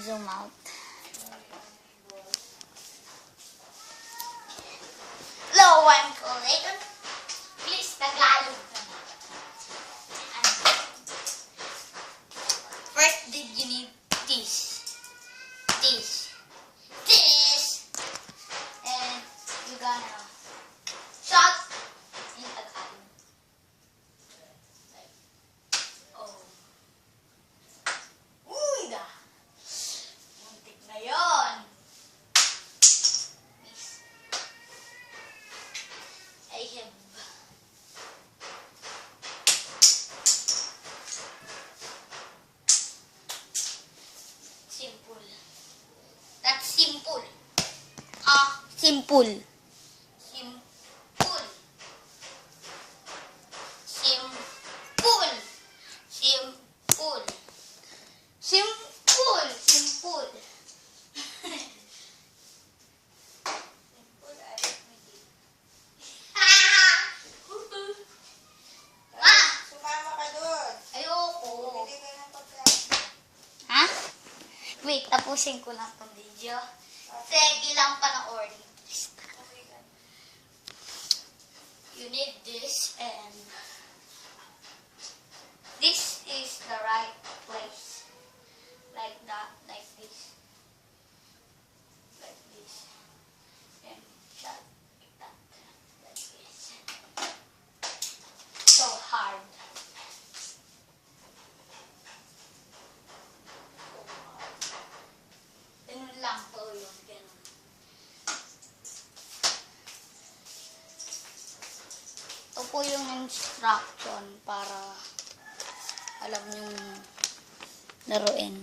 Zoom out. Low one collector. Please, Tagalog. First, did you need this? This. And you gonna shot in Tagalog. Oh. Uy, da. Muntik na yun. I have simple. That's simple. Simple. Simple. Simple. Simple. Simple. Simple. Wait, tapusin ko lang itong video. Sige lang panoorin. You need this, and this is the right place. Like that, like this. Like this. And that, like that. Like this. So hard. Ganun lang po yun. Ganun. Ito po yung instruction para alam yung laruin.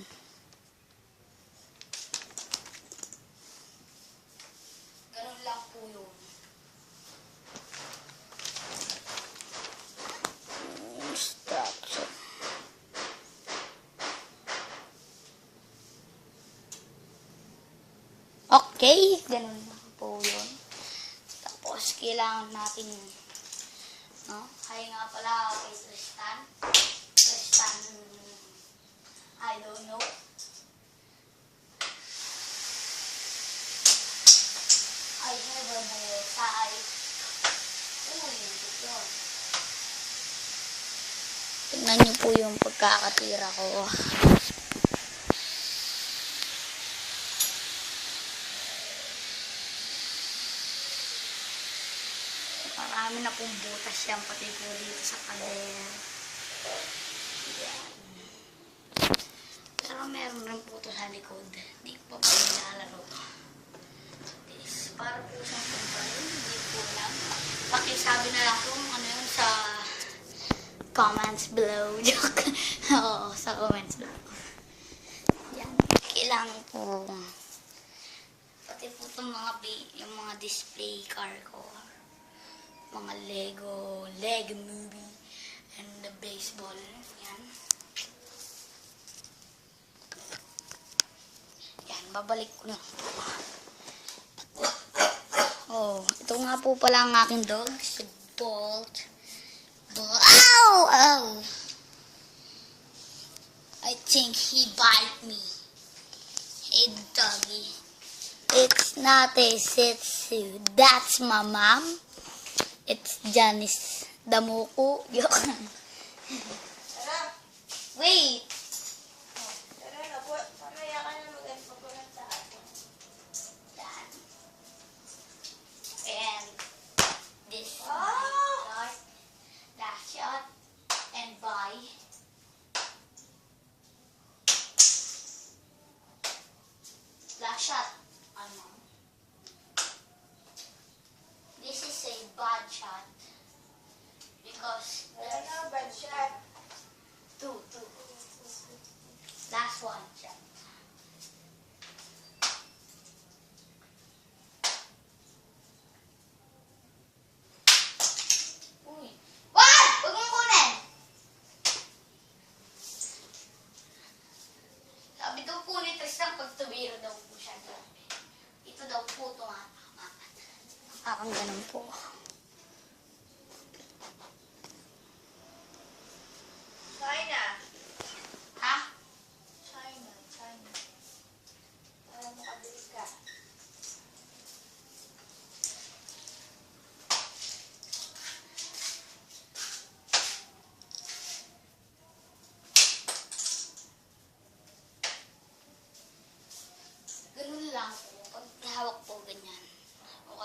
Ganun lang po yun. Instruction. Okay, ganun lang po yun. Tapos, kailangan natin, no? Hi nga pala kay Tristan. Tristan, I don't know. I have a bullseye. Uy, yun. Tingnan niyo po yung pagkakatira ko. Marami na pong butas yan, pati po dito sa pader. Yan. Pero meron rin po ito sa likod. Hindi ko pa nilalaro. This, para po siyang kumparin. Hindi po lang. Pakisabi na lang kung ano yun sa comments below. Joke. Oo, sa comments below. Yan. Kailangan po. Pati po itong yung mga display car ko. Mga Lego movie, and the baseball. Yan. Yan, babalik ko na. Oh, ito nga po pala ang aking dog, si Bolt. Ow! Ow! I think he bite me. Hey, doggy. It's not a Shih Tzu. That's my mom. It's Janice Damuko. Wait. And this shot, that shot, and buy. Last shot. This is a bad shot because bad shot. Two. Last one shot. Uy. Wag! Huwag mong kunin! Sabi daw po ni Tristan pag tumiro daw po siya. Ito daw po tumatama. Parang ganun po. China. Ha? China.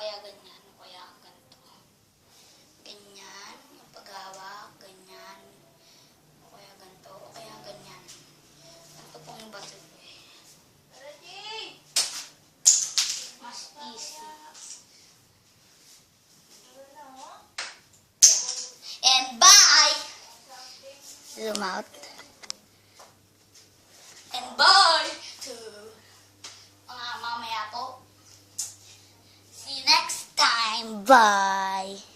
kaya ganyan, o kaya ganito. Ganyan, yung paghawak, ganyan. O kaya ganito, o kaya ganyan. Ganito pong yung bato ko eh. Mas easy. And bye! Zoom out. And bye to mga mamaya po. See you next time. Bye!